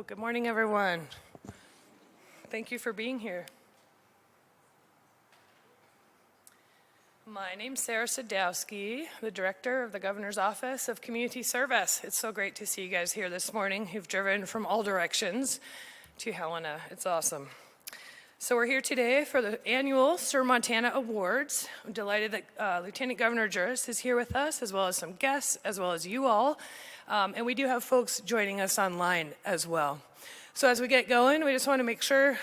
Good morning, everyone. Thank you for being here. My name's Sarah Sadowski, the Director of the Governor's Office of Community Service. It's so great to see you guys here this morning who've driven from all directions to Helena. It's awesome. So we're here today for the annual ServeMontana Awards. I'm delighted that Lieutenant Governor Juris is here with us, as well as some guests, as well as you all. And we do have folks joining us online as well. So as we get going, we just want to make sure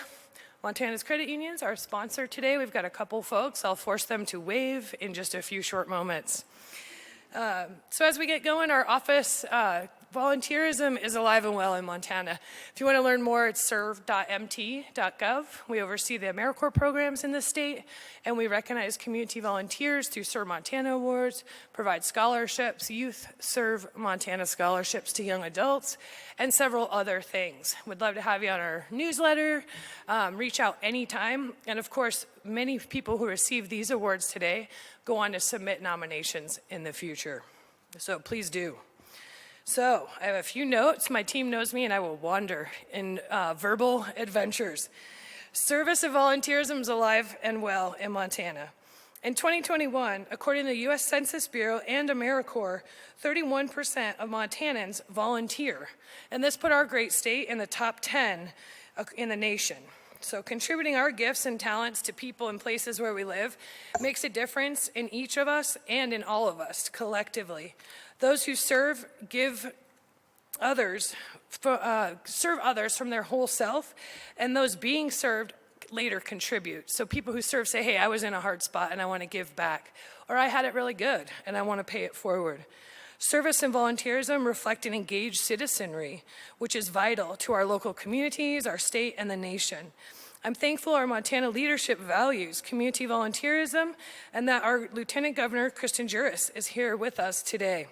Montana's credit unions are our sponsor today. We've got a couple folks. I'll force them to wave in just a few short moments. So as we get going, our office, volunteerism is alive and well in Montana. If you want to learn more, it's serve.mt.gov. We oversee the AmeriCorps programs in the state, and we recognize community volunteers through ServeMontana Awards, provide scholarships, youth Serve Montana scholarships to young adults, and several other things. We'd love to have you on our newsletter. Reach out anytime. And of course, many people who receive these awards today go on to submit nominations in the future. So please do. So I have a few notes. My team knows me and I will wander in verbal adventures. Service and volunteerism is alive and well in Montana. In 2021, according to the U.S. Census Bureau and AmeriCorps, 31% of Montanans volunteer. And this put our great state in the top 10 in the nation. So contributing our gifts and talents to people and places where we live makes a difference in each of us and in all of us collectively. Those who serve give others, serve others from their whole self, and those being served later contribute. So people who serve say, hey, I was in a hard spot and I want to give back, or I had it really good and I want to pay it forward. Service and volunteerism reflect an engaged citizenry, which is vital to our local communities, our state, and the nation. I'm thankful our Montana leadership values community volunteerism and that our Lieutenant Governor, Kristen Juris, is here with us today.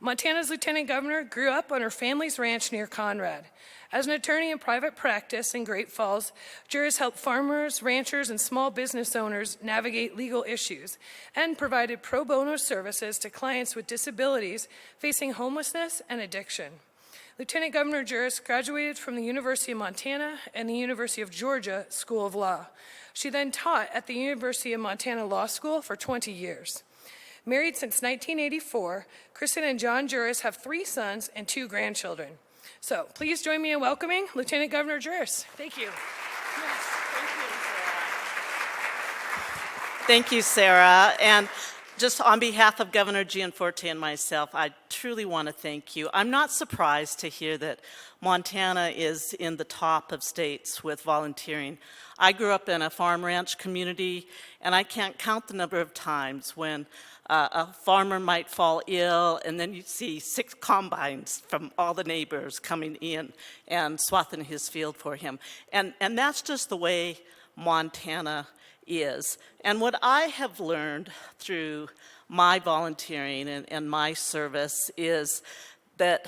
Montana's Lieutenant Governor grew up on her family's ranch near Conrad. As an attorney in private practice in Great Falls, Juris helped farmers, ranchers, and small business owners navigate legal issues and provided pro bono services to clients with disabilities facing homelessness and addiction. Lieutenant Governor Juris graduated from the University of Montana and the University of Georgia School of Law. She then taught at the University of Montana Law School for 20 years. Married since 1984, Kristen and John Juris have 3 sons and 2 grandchildren. So please join me in welcoming Lieutenant Governor Juris. Thank you. Yes, thank you, Sarah. And just on behalf of Governor Gianforte and myself, I truly want to thank you. I'm not surprised to hear that Montana is in the top of states with volunteering. I grew up in a farm ranch community, and I can't count the number of times when a farmer might fall ill, and then you'd see 6 combines from all the neighbors coming in and swathing his field for him. And that's just the way Montana is. And what I have learned through my volunteering and my service is that,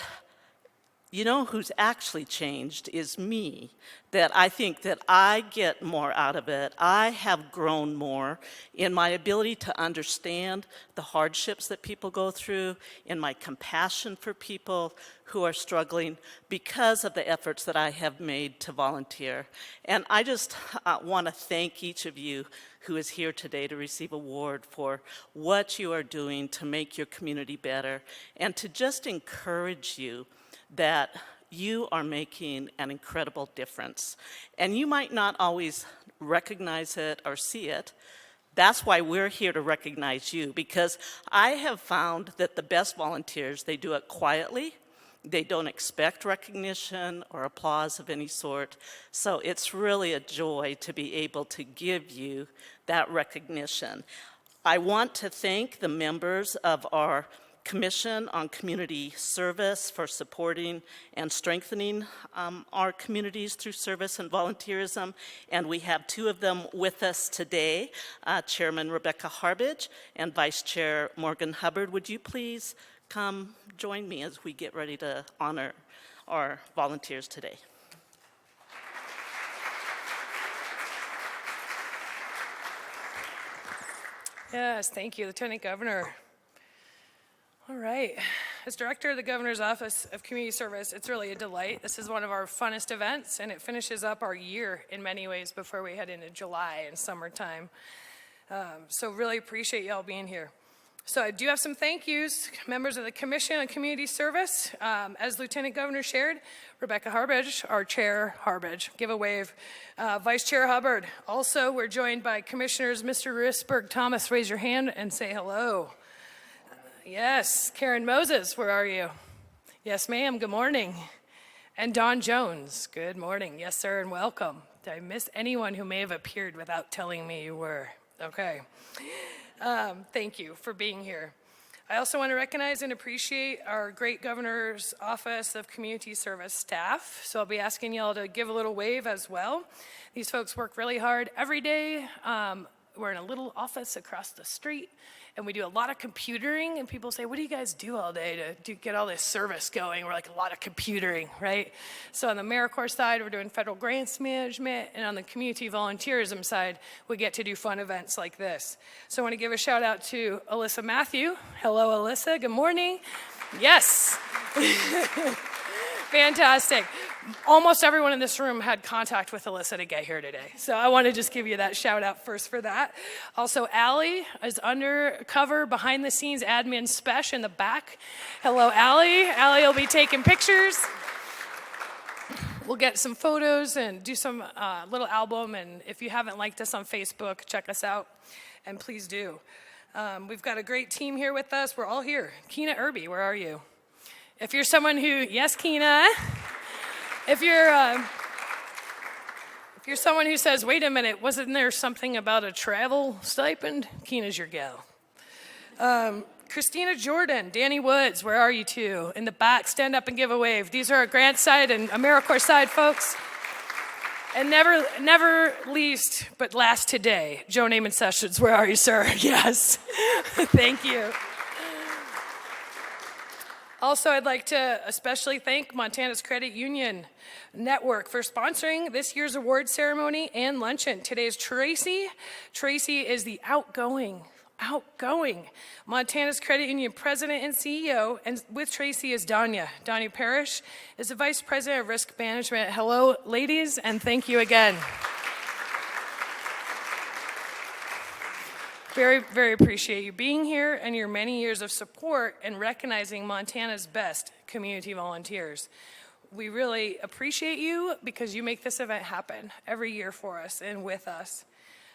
you know, who's actually changed is me. That I think that I get more out of it. I have grown more in my ability to understand the hardships that people go through, in my compassion for people who are struggling because of the efforts that I have made to volunteer. And I just want to thank each of you who is here today to receive an award for what you are doing to make your community better, and to just encourage you that you are making an incredible difference. And you might not always recognize it or see it. That's why we're here to recognize you, because I have found that the best volunteers, they do it quietly. They don't expect recognition or applause of any sort. So it's really a joy to be able to give you that recognition. I want to thank the members of our Commission on Community Service for supporting and strengthening our communities through service and volunteerism. And we have 2 of them with us today, Chairman Rebecca Harbage and Vice Chair Morgan Hubbard. Would you please come join me as we get ready to honor our volunteers today? Yes, thank you, Lieutenant Governor. All right. As Director of the Governor's Office of Community Service, it's really a delight. This is one of our funnest events, and it finishes up our year in many ways before we head into July and summertime. So really appreciate y'all being here. So I do have some thank yous. Members of the Commission on Community Service, as Lieutenant Governor shared, Rebecca Harbridge, our Chair Harbridge, give a wave. Vice Chair Hubbard. Also, we're joined by Commissioners Mr. Risberg Thomas. Raise your hand and say hello. Yes, Karen Moses, where are you? Yes, ma'am, good morning. And Don Jones, good morning. Yes, sir, and welcome. Did I miss anyone who may have appeared without telling me you were? Okay. Thank you for being here. I also want to recognize and appreciate our great Governor's Office of Community Service staff. So I'll be asking y'all to give a little wave as well. These folks work really hard every day. We're in a little office across the street, and we do a lot of computering, and people say, what do you guys do all day to get all this service going? We're like, a lot of computering, right? So on the AmeriCorps side, we're doing federal grants management, and on the community volunteerism side, we get to do fun events like this. So I want to give a shout out to Alyssa Matthew. Hello, Alyssa, good morning. Yes. Fantastic. Almost everyone in this room had contact with Alyssa to get here today. So I want to just give you that shout out first for that. Also, Allie is undercover behind the scenes admin special in the back. Hello, Allie. Allie will be taking pictures. We'll get some photos and do some little album. And if you haven't liked us on Facebook, check us out. And please do. We've got a great team here with us. We're all here. Keena Irby, where are you? If you're someone who, yes, Keena. If you're someone who says, wait a minute, wasn't there something about a travel stipend? Keena's your gal. Christina Jordan, Danny Woods, where are you two? In the back, stand up and give a wave. These are our grant side and AmeriCorps side folks. And never least, but last today, Joe Naaman Sessions, where are you, sir? Yes. Thank you. Also, I'd like to especially thank Montana's Credit Union Network for sponsoring this year's award ceremony and luncheon. Today is Tracy. Tracy is the outgoing Montana's Credit Union President and CEO, and with Tracy is Danya. Danya Parrish is the Vice President of Risk Management. Hello, ladies, and thank you again. Very, very appreciate you being here and your many years of support and recognizing Montana's best community volunteers. We really appreciate you because you make this event happen every year for us and with us.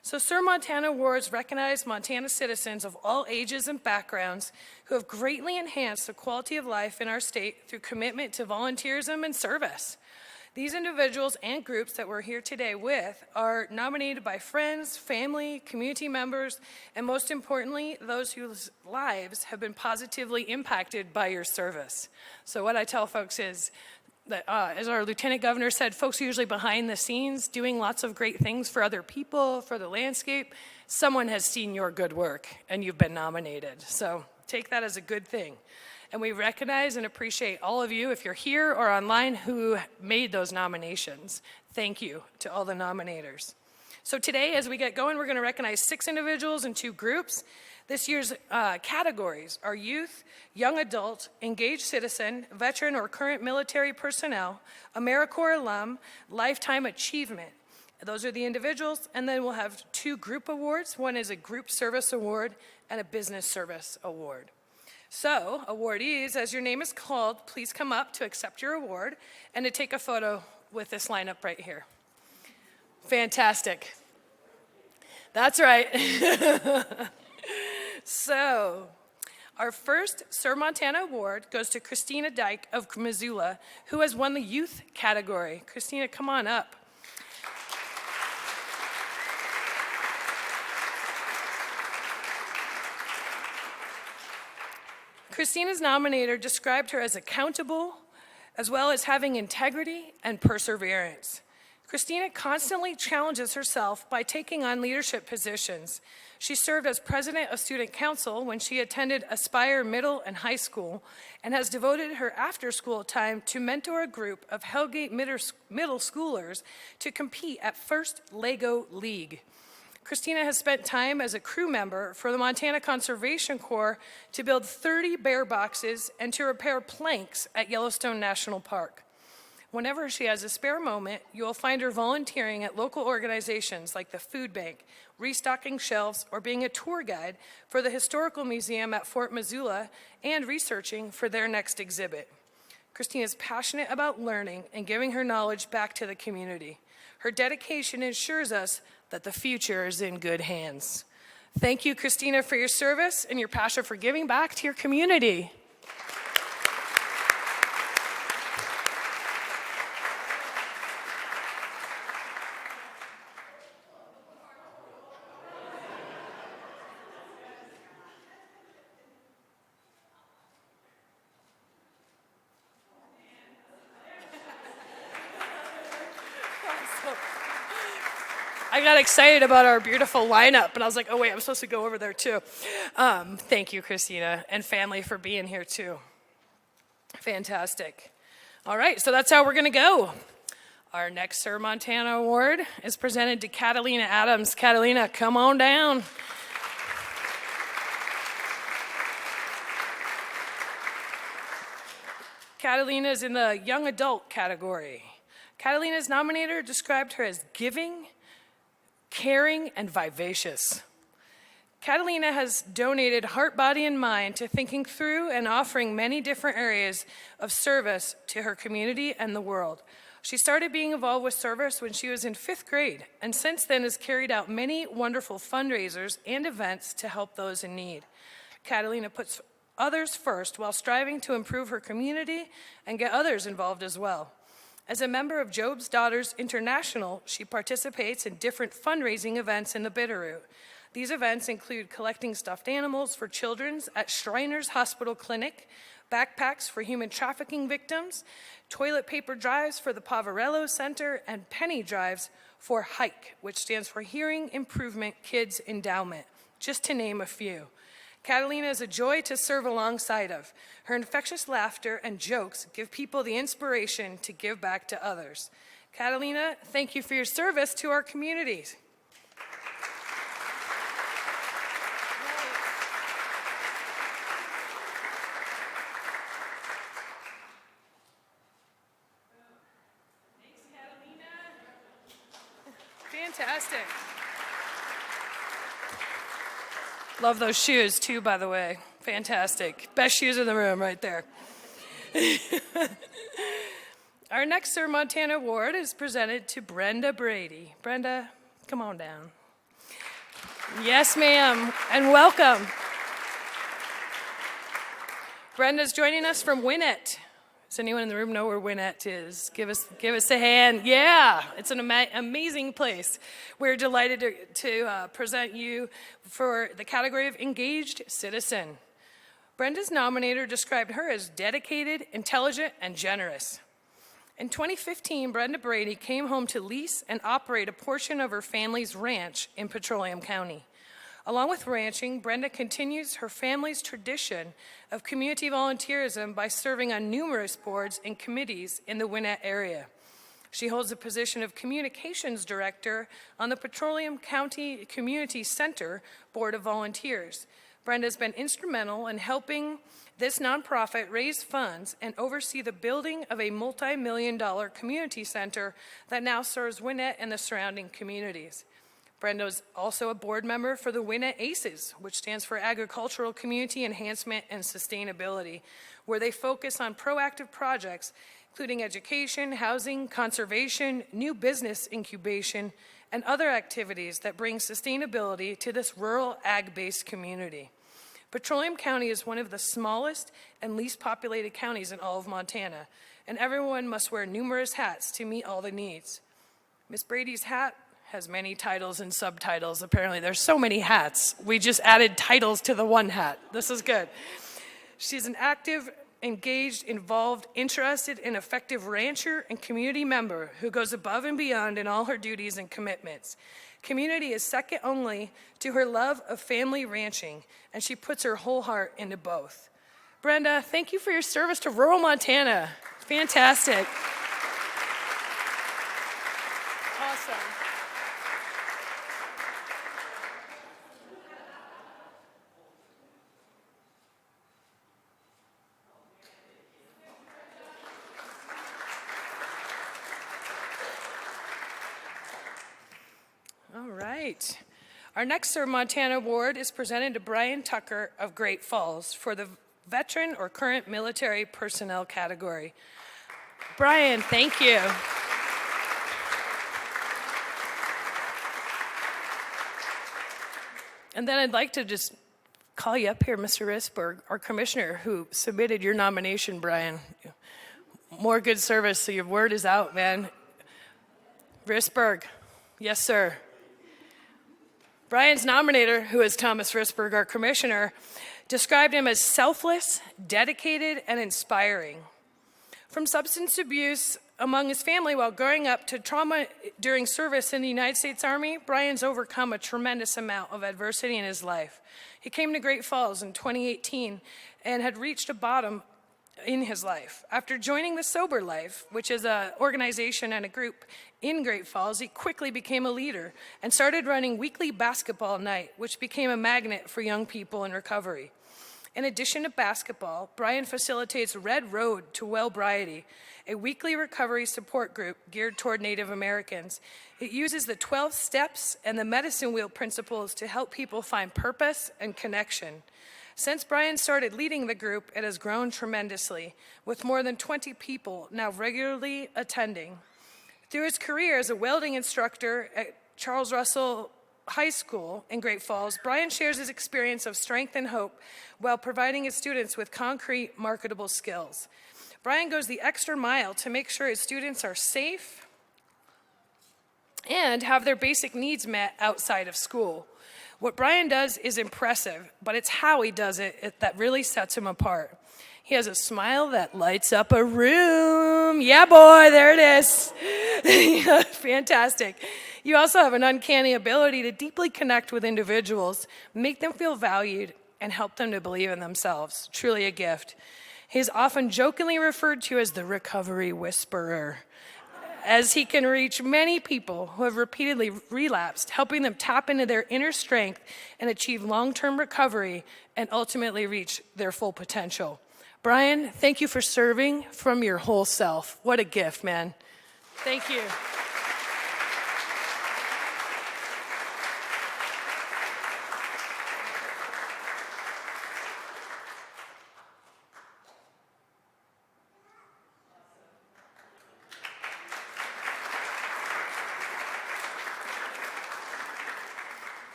So ServeMontana Awards recognize Montana citizens of all ages and backgrounds who have greatly enhanced the quality of life in our state through commitment to volunteerism and service. These individuals and groups that we're here today with are nominated by friends, family, community members, and most importantly, those whose lives have been positively impacted by your service. So what I tell folks is that, as our Lieutenant Governor said, folks are usually behind the scenes doing lots of great things for other people, for the landscape. Someone has seen your good work and you've been nominated. So take that as a good thing. And we recognize and appreciate all of you, if you're here or online, who made those nominations. Thank you to all the nominators. So today, as we get going, we're going to recognize 6 individuals and 2 groups. This year's categories are youth, young adult, engaged citizen, veteran or current military personnel, AmeriCorps alum, lifetime achievement. Those are the individuals, and then we'll have 2 group awards. One is a group service award and a business service award. So, awardees, as your name is called, please come up to accept your award and to take a photo with this lineup right here. Fantastic. That's right. So, our first ServeMontana Award goes to Christina Dyke of Missoula, who has won the youth category. Christina, come on up. Christina's nominator described her as accountable, as well as having integrity and perseverance. Christina constantly challenges herself by taking on leadership positions. She served as president of student council when she attended Aspire Middle and High School and has devoted her after-school time to mentor a group of Hellgate middle schoolers to compete at First Lego League. Christina has spent time as a crew member for the Montana Conservation Corps to build 30 bear boxes and to repair planks at Yellowstone National Park. Whenever she has a spare moment, you will find her volunteering at local organizations like the Food Bank, restocking shelves, or being a tour guide for the Historical Museum at Fort Missoula and researching for their next exhibit. Christina is passionate about learning and giving her knowledge back to the community. Her dedication ensures us that the future is in good hands. Thank you, Christina, for your service and your passion for giving back to your community. I got excited about our beautiful lineup, and I was like, oh wait, I'm supposed to go over there too. Thank you, Christina, and family for being here too. Fantastic. All right, so that's how we're gonna go. Our next ServeMontana Award is presented to Catalina Adams. Catalina, come on down. Catalina is in the young adult category. Catalina's nominator described her as giving, caring, and vivacious. Catalina has donated heart, body, and mind to thinking through and offering many different areas of service to her community and the world. She started being involved with service when she was in 5th grade, and since then has carried out many wonderful fundraisers and events to help those in need. Catalina puts others first while striving to improve her community and get others involved as well. As a member of Job's Daughters International, she participates in different fundraising events in the Bitterroot. These events include collecting stuffed animals for children at Shriners Hospital Clinic, backpacks for human trafficking victims, toilet paper drives for the Poverello Center, and penny drives for HIKE, which stands for Hearing Improvement Kids Endowment, just to name a few. Catalina is a joy to serve alongside of. Her infectious laughter and jokes give people the inspiration to give back to others. Catalina, thank you for your service to our communities. Thanks, Catalina. Fantastic. Love those shoes too, by the way. Fantastic. Best shoes in the room right there. Our next ServeMontana Award is presented to Brenda Brady. Brenda, come on down. Yes, ma'am, and welcome. Brenda's joining us from Winnett. Does anyone in the room know where Winnett is? Give us a hand. Yeah, it's an amazing place. We're delighted to present you for the category of Engaged Citizen. Brenda's nominator described her as dedicated, intelligent, and generous. In 2015, Brenda Brady came home to lease and operate a portion of her family's ranch in Petroleum County. Along with ranching, Brenda continues her family's tradition of community volunteerism by serving on numerous boards and committees in the Winnett area. She holds the position of Communications Director on the Petroleum County Community Center Board of Volunteers. Brenda has been instrumental in helping this nonprofit raise funds and oversee the building of a multi-million-dollar community center that now serves Winnett and the surrounding communities. Brenda is also a board member for the Winnett ACES, which stands for Agricultural Community Enhancement and Sustainability, where they focus on proactive projects, including education, housing, conservation, new business incubation, and other activities that bring sustainability to this rural ag-based community. Petroleum County is one of the smallest and least populated counties in all of Montana, and everyone must wear numerous hats to meet all the needs. Ms. Brady's hat has many titles and subtitles. Apparently there's so many hats. We just added titles to the one hat. This is good. She's an active, engaged, involved, interested, and effective rancher and community member who goes above and beyond in all her duties and commitments. Community is second only to her love of family ranching, and she puts her whole heart into both. Brenda, thank you for your service to rural Montana. Fantastic. Awesome. right. Our next ServeMontana Award is presented to Brian Tucker of Great Falls for the Veteran or Current Military Personnel category. Brian, thank you. And then I'd like to just call you up here, Mr. Risberg, our commissioner, who submitted your nomination, Brian. More good service, so your word is out, man. Risberg, yes, sir. Brian's nominator, who is Thomas Risberg, our commissioner, described him as selfless, dedicated, and inspiring. From substance abuse among his family while growing up to trauma during service in the United States Army, Brian's overcome a tremendous amount of adversity in his life. He came to Great Falls in 2018 and had reached a bottom in his life. After joining the Sober Life, which is an organization and a group in Great Falls, he quickly became a leader and started running weekly basketball night, which became a magnet for young people in recovery. In addition to basketball, Brian facilitates Red Road to Wellbriety, a weekly recovery support group geared toward Native Americans. It uses the 12 steps and the medicine wheel principles to help people find purpose and connection. Since Brian started leading the group, it has grown tremendously, with more than 20 people now regularly attending. Through his career as a welding instructor at Charles Russell High School in Great Falls, Brian shares his experience of strength and hope while providing his students with concrete, marketable skills. Brian goes the extra mile to make sure his students are safe and have their basic needs met outside of school. What Brian does is impressive, but it's how he does it that really sets him apart. He has a smile that lights up a room. Yeah, boy, there it is. Fantastic. You also have an uncanny ability to deeply connect with individuals, make them feel valued, and help them to believe in themselves. Truly a gift. He's often jokingly referred to as the recovery whisperer, as he can reach many people who have repeatedly relapsed, helping them tap into their inner strength and achieve long-term recovery and ultimately reach their full potential. Brian, thank you for serving from your whole self. What a gift, man. Thank you.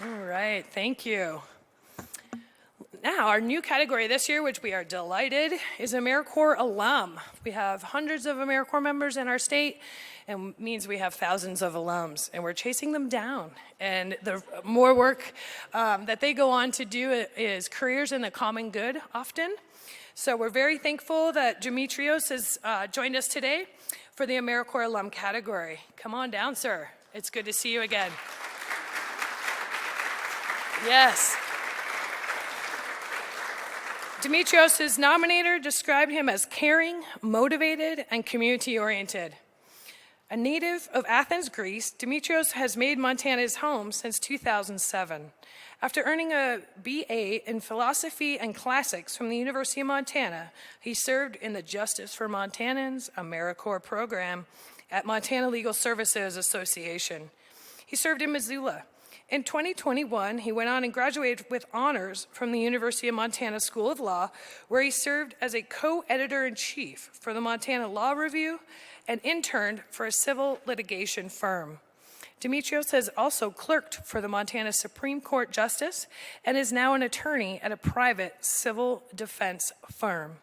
All right, thank you. Now, our new category this year, which we are delighted, is AmeriCorps alum. We have hundreds of AmeriCorps members in our state, and means we have thousands of alums, and we're chasing them down. And the more work that they go on to do is careers in the common good often. So we're very thankful that Demetrios has joined us today for the AmeriCorps alum category. Come on down, sir. It's good to see you again. Yes. Demetrios' nominator described him as caring, motivated, and community-oriented. A native of Athens, Greece, Demetrios has made Montana his home since 2007. After earning a BA in Philosophy and Classics from the University of Montana, he served in the Justice for Montanans AmeriCorps program at Montana Legal Services Association. He served in Missoula. In 2021, he went on and graduated with honors from the University of Montana School of Law, where he served as a co-editor-in-chief for the Montana Law Review and interned for a civil litigation firm. Demetrios has also clerked for the Montana Supreme Court Justice and is now an attorney at a private civil defense firm.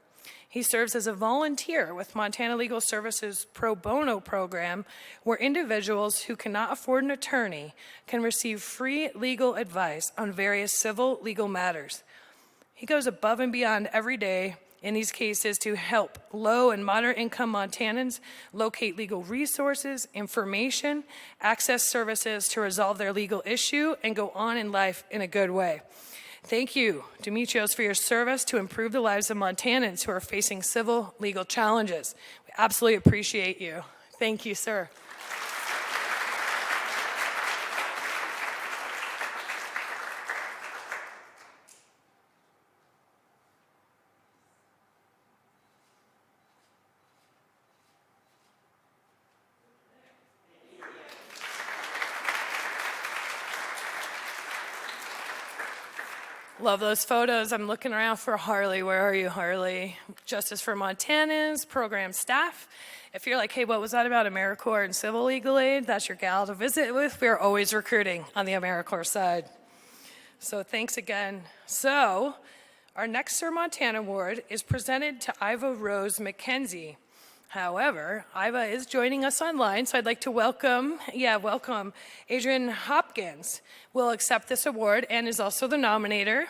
He serves as a volunteer with Montana Legal Services Pro Bono program, where individuals who cannot afford an attorney can receive free legal advice on various civil legal matters. He goes above and beyond every day in these cases to help low and moderate income Montanans locate legal resources, information, access services to resolve their legal issue, and go on in life in a good way. Thank you, Demetrios, for your service to improve the lives of Montanans who are facing civil legal challenges. We absolutely appreciate you. Thank you, sir. Love those photos. I'm looking around for Harley. Where are you, Harley? Justice for Montana's program staff. If you're like, hey, what was that about AmeriCorps and Civil Legal Aid? That's your gal to visit with. We're always recruiting on the AmeriCorps side. So thanks again. So our next ServeMontana Award is presented to Iva Rose McKenzie. However, Iva is joining us online, so I'd like to welcome Adrian Hopkins will accept this award and is also the nominator.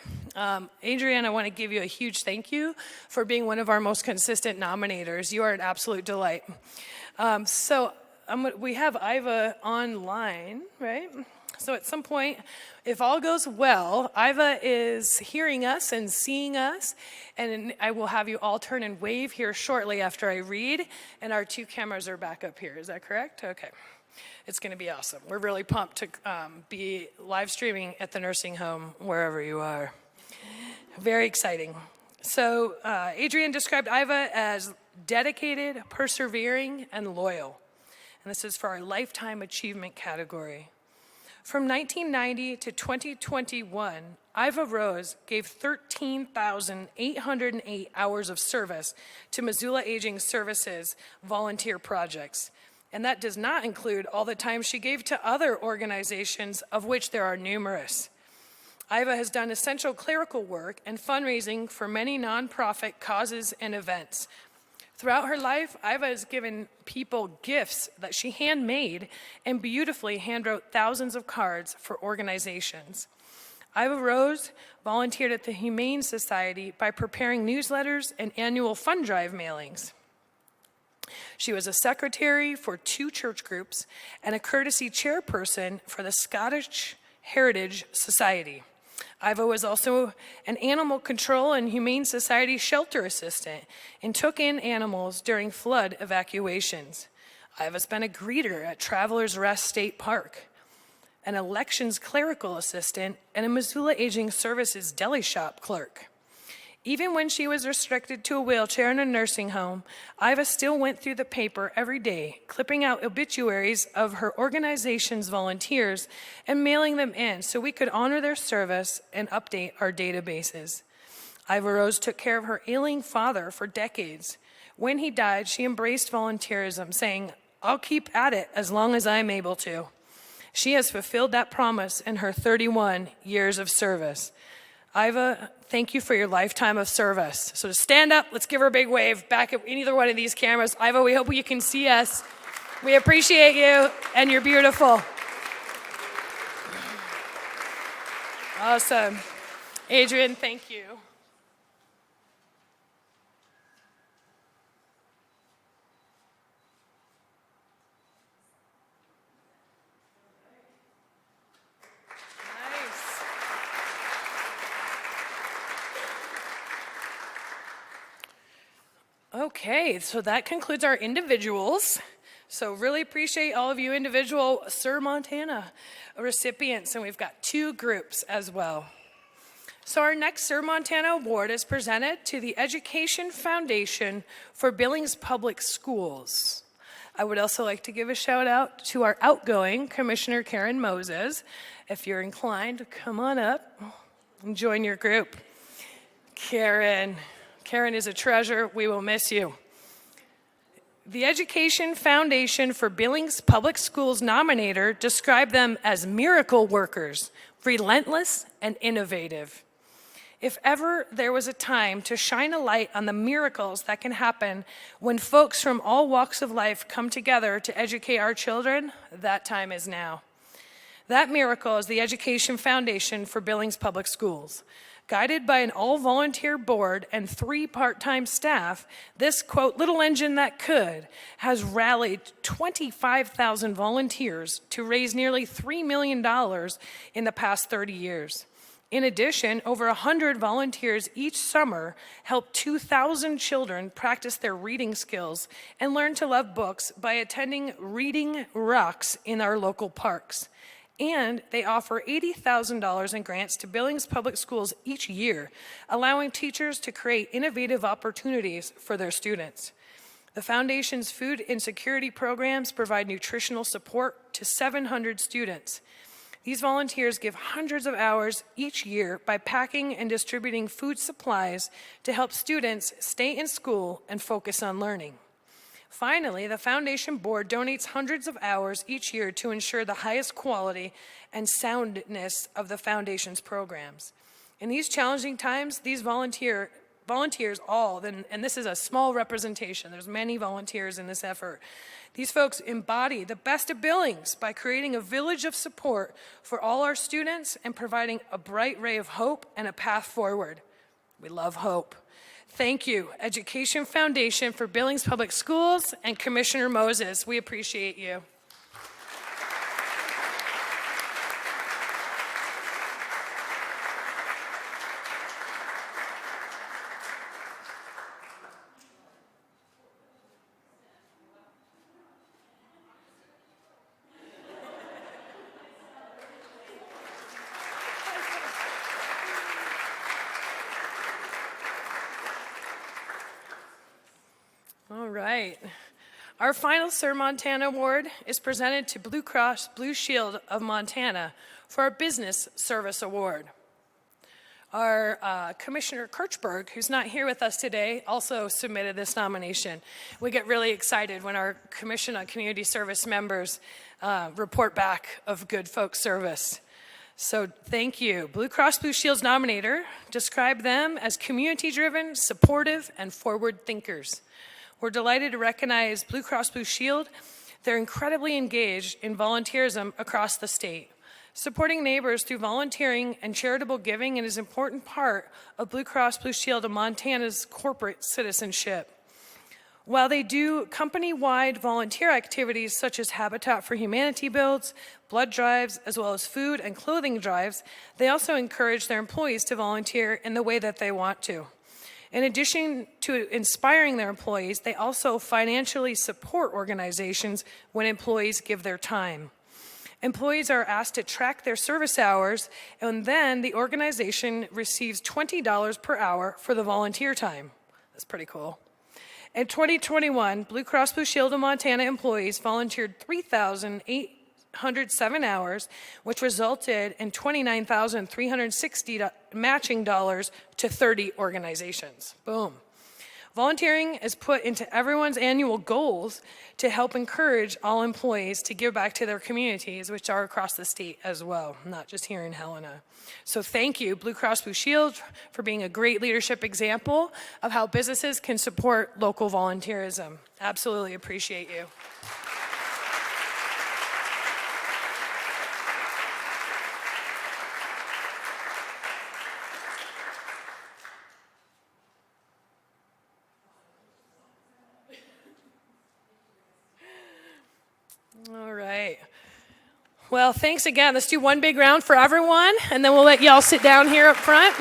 Adrian, I want to give you a huge thank you for being one of our most consistent nominators. You are an absolute delight. We have Iva online, right? So at some point, if all goes well, Iva is hearing us and seeing us, and I will have you all turn and wave here shortly after I read, and our 2 cameras are back up here. Is that correct? Okay. It's going to be awesome. We're really pumped to be live streaming at the nursing home, wherever you are. Very exciting. So Adrian described Iva as dedicated, persevering, and loyal. And this is for our Lifetime Achievement category. From 1990 to 2021, Iva Rose gave 13,808 hours of service to Missoula Aging Services volunteer projects. And that does not include all the time she gave to other organizations, of which there are numerous. Iva has done essential clerical work and fundraising for many nonprofit causes and events. Throughout her life, Iva has given people gifts that she handmade and beautifully handwrote thousands of cards for organizations. Iva Rose volunteered at the Humane Society by preparing newsletters and annual fund drive mailings. She was a secretary for 2 church groups and a courtesy chairperson for the Scottish Heritage Society. Iva was also an animal control and Humane Society shelter assistant and took in animals during flood evacuations. Iva's been a greeter at Travelers Rest State Park, an elections clerical assistant, and a Missoula Aging Services deli shop clerk. Even when she was restricted to a wheelchair in a nursing home, Iva still went through the paper every day, clipping out obituaries of her organization's volunteers and mailing them in so we could honor their service and update our databases. Iva Rose took care of her ailing father for decades. When he died, she embraced volunteerism, saying, "I'll keep at it as long as I'm able to." She has fulfilled that promise in her 31 years of service. Iva, thank you for your lifetime of service. So to stand up, let's give her a big wave back at either one of these cameras. Iva, we hope you can see us. We appreciate you, and you're beautiful. Awesome. Adrian, thank you. Okay, so that concludes our individuals. So really appreciate all of you individual ServeMontana recipients, and we've got 2 groups as well. So our next ServeMontana Award is presented to the Education Foundation for Billings Public Schools. I would also like to give a shout out to our outgoing Commissioner Karen Moses. If you're inclined, come on up and join your group. Karen is a treasure. We will miss you. The Education Foundation for Billings Public Schools nominator described them as miracle workers, relentless and innovative. If ever there was a time to shine a light on the miracles that can happen when folks from all walks of life come together to educate our children, that time is now. That miracle is the Education Foundation for Billings Public Schools. Guided by an all-volunteer board and 3 part-time staff, this, quote, little engine that could, has rallied 25,000 volunteers to raise nearly $3 million in the past 30 years. In addition, over 100 volunteers each summer help 2,000 children practice their reading skills and learn to love books by attending Reading Rocks in our local parks. And they offer $80,000 in grants to Billings Public Schools each year, allowing teachers to create innovative opportunities for their students. The Foundation's food insecurity programs provide nutritional support to 700 students. These volunteers give hundreds of hours each year by packing and distributing food supplies to help students stay in school and focus on learning. Finally, the Foundation Board donates hundreds of hours each year to ensure the highest quality and soundness of the Foundation's programs. In these challenging times, these volunteers all, and this is a small representation, there's many volunteers in this effort. These folks embody the best of Billings by creating a village of support for all our students and providing a bright ray of hope and a path forward. We love hope. Thank you, Education Foundation for Billings Public Schools and Commissioner Moses. We appreciate you. All right. Our final ServeMontana Award is presented to Blue Cross Blue Shield of Montana for our Business Service Award. Our Commissioner Kirchberg, who's not here with us today, also submitted this nomination. We get really excited when our Commission on Community Service members report back of good folk service. So thank you. Blue Cross Blue Shield's nominator described them as community-driven, supportive, and forward thinkers. We're delighted to recognize Blue Cross Blue Shield. They're incredibly engaged in volunteerism across the state. Supporting neighbors through volunteering and charitable giving is an important part of Blue Cross Blue Shield of Montana's corporate citizenship. While they do company-wide volunteer activities such as Habitat for Humanity builds, blood drives, as well as food and clothing drives, they also encourage their employees to volunteer in the way that they want to. In addition to inspiring their employees, they also financially support organizations when employees give their time. Employees are asked to track their service hours, and then the organization receives $20 per hour for the volunteer time. That's pretty cool. In 2021, Blue Cross Blue Shield of Montana employees volunteered 3,807 hours, which resulted in $29,360 matching dollars to 30 organizations. Boom. Volunteering is put into everyone's annual goals to help encourage all employees to give back to their communities, which are across the state as well, not just here in Helena. So thank you, Blue Cross Blue Shield, for being a great leadership example of how businesses can support local volunteerism. Absolutely appreciate you. All right. Well, thanks again. Let's do one big round for everyone, and then we'll let y'all sit down here up front.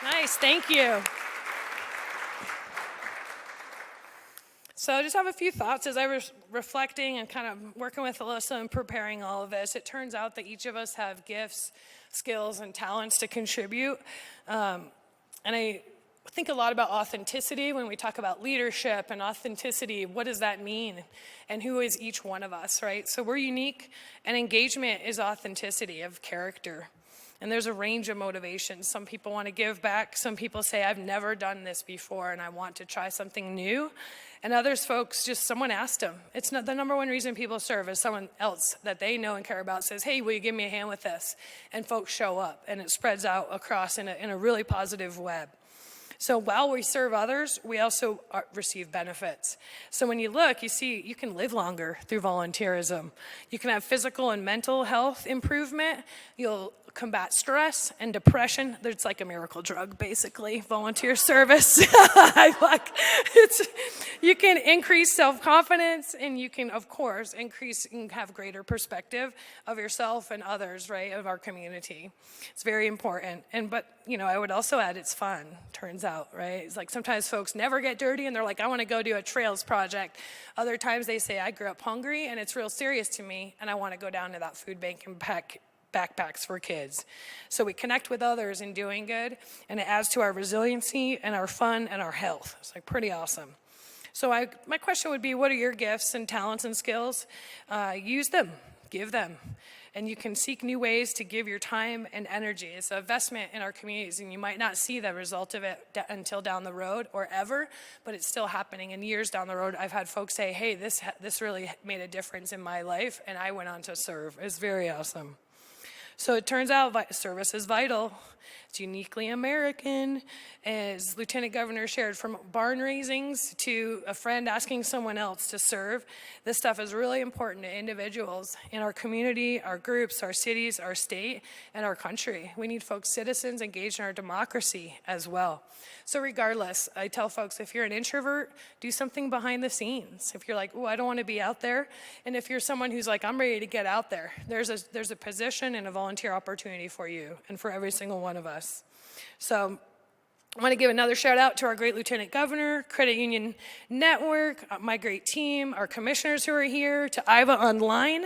Nice, thank you. So I just have a few thoughts as I was reflecting and kind of working with Alyssa and preparing all of this. It turns out that each of us have gifts, skills, and talents to contribute. And I think a lot about authenticity when we talk about leadership and authenticity. What does that mean? And who is each one of us, right? So we're unique, and engagement is authenticity of character. And there's a range of motivations. Some people want to give back. Some people say, I've never done this before and I want to try something new. And others folks, just someone asked them. It's not the number one reason people serve is someone else that they know and care about says, hey, will you give me a hand with this? And folks show up, and it spreads out across in a really positive web. So while we serve others, we also receive benefits. So when you look, you see you can live longer through volunteerism. You can have physical and mental health improvement. You'll combat stress and depression. It's like a miracle drug, basically, volunteer service. You can increase self-confidence, and you can, of course, increase and have greater perspective of yourself and others, right, of our community. It's very important. But I would also add it's fun, turns out, right? It's like sometimes folks never get dirty, and they're like, I want to go do a trails project. Other times they say, I grew up hungry, and it's real serious to me, and I want to go down to that food bank and pack backpacks for kids. So we connect with others in doing good, and it adds to our resiliency and our fun and our health. It's like pretty awesome. So my question would be, what are your gifts and talents and skills? Use them, give them. And you can seek new ways to give your time and energy. It's an investment in our communities, and you might not see the result of it until down the road or ever, but it's still happening. And years down the road, I've had folks say, hey, this really made a difference in my life, and I went on to serve. It's very awesome. So it turns out service is vital. It's uniquely American. As Lieutenant Governor shared, from barn raisings to a friend asking someone else to serve, this stuff is really important to individuals in our community, our groups, our cities, our state, and our country. We need folks, citizens, engaged in our democracy as well. So regardless, I tell folks, if you're an introvert, do something behind the scenes. If you're like, oh, I don't want to be out there. And if you're someone who's like, I'm ready to get out there, there's a position and a volunteer opportunity for you and for every single one of us. So I want to give another shout out to our great Lieutenant Governor, Credit Union Network, my great team, our commissioners who are here, to IVA Online.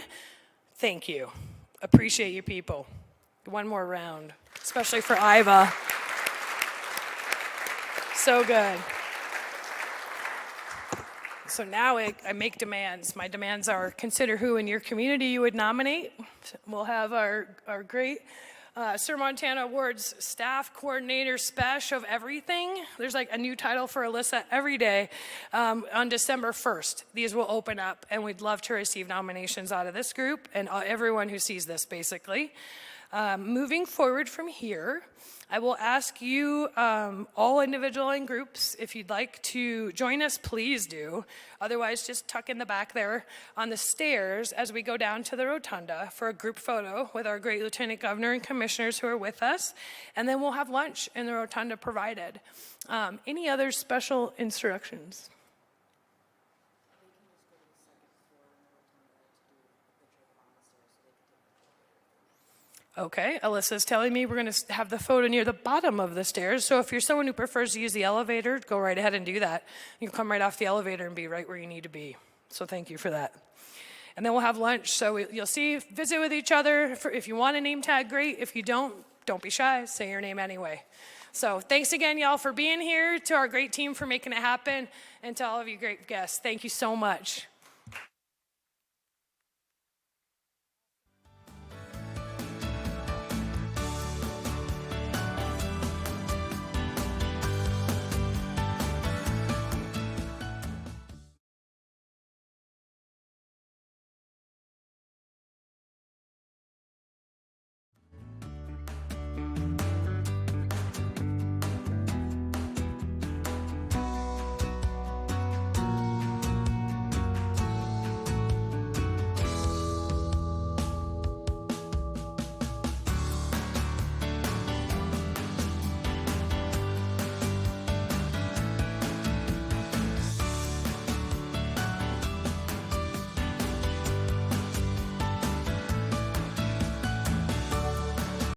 Thank you. Appreciate you people. One more round, especially for IVA. So good. So now I make demands. My demands are consider who in your community you would nominate. We'll have our great ServeMontana Awards staff coordinator special of everything. There's like a new title for Alyssa every day on December 1st. These will open up, and we'd love to receive nominations out of this group and everyone who sees this, basically. Moving forward from here, I will ask you, all individual and groups, if you'd like to join us, please do. Otherwise, just tuck in the back there on the stairs as we go down to the rotunda for a group photo with our great Lieutenant Governor and commissioners who are with us. And then we'll have lunch in the rotunda provided. Any other special instructions? Okay, Alyssa's telling me we're going to have the photo near the bottom of the stairs. So if you're someone who prefers to use the elevator, go right ahead and do that. You can come right off the elevator and be right where you need to be. So thank you for that. And then we'll have lunch. So you'll visit with each other. If you want a name tag, great. If you don't be shy. Say your name anyway. So thanks again, y'all, for being here. To our great team for making it happen. And to all of you great guests, thank you so much.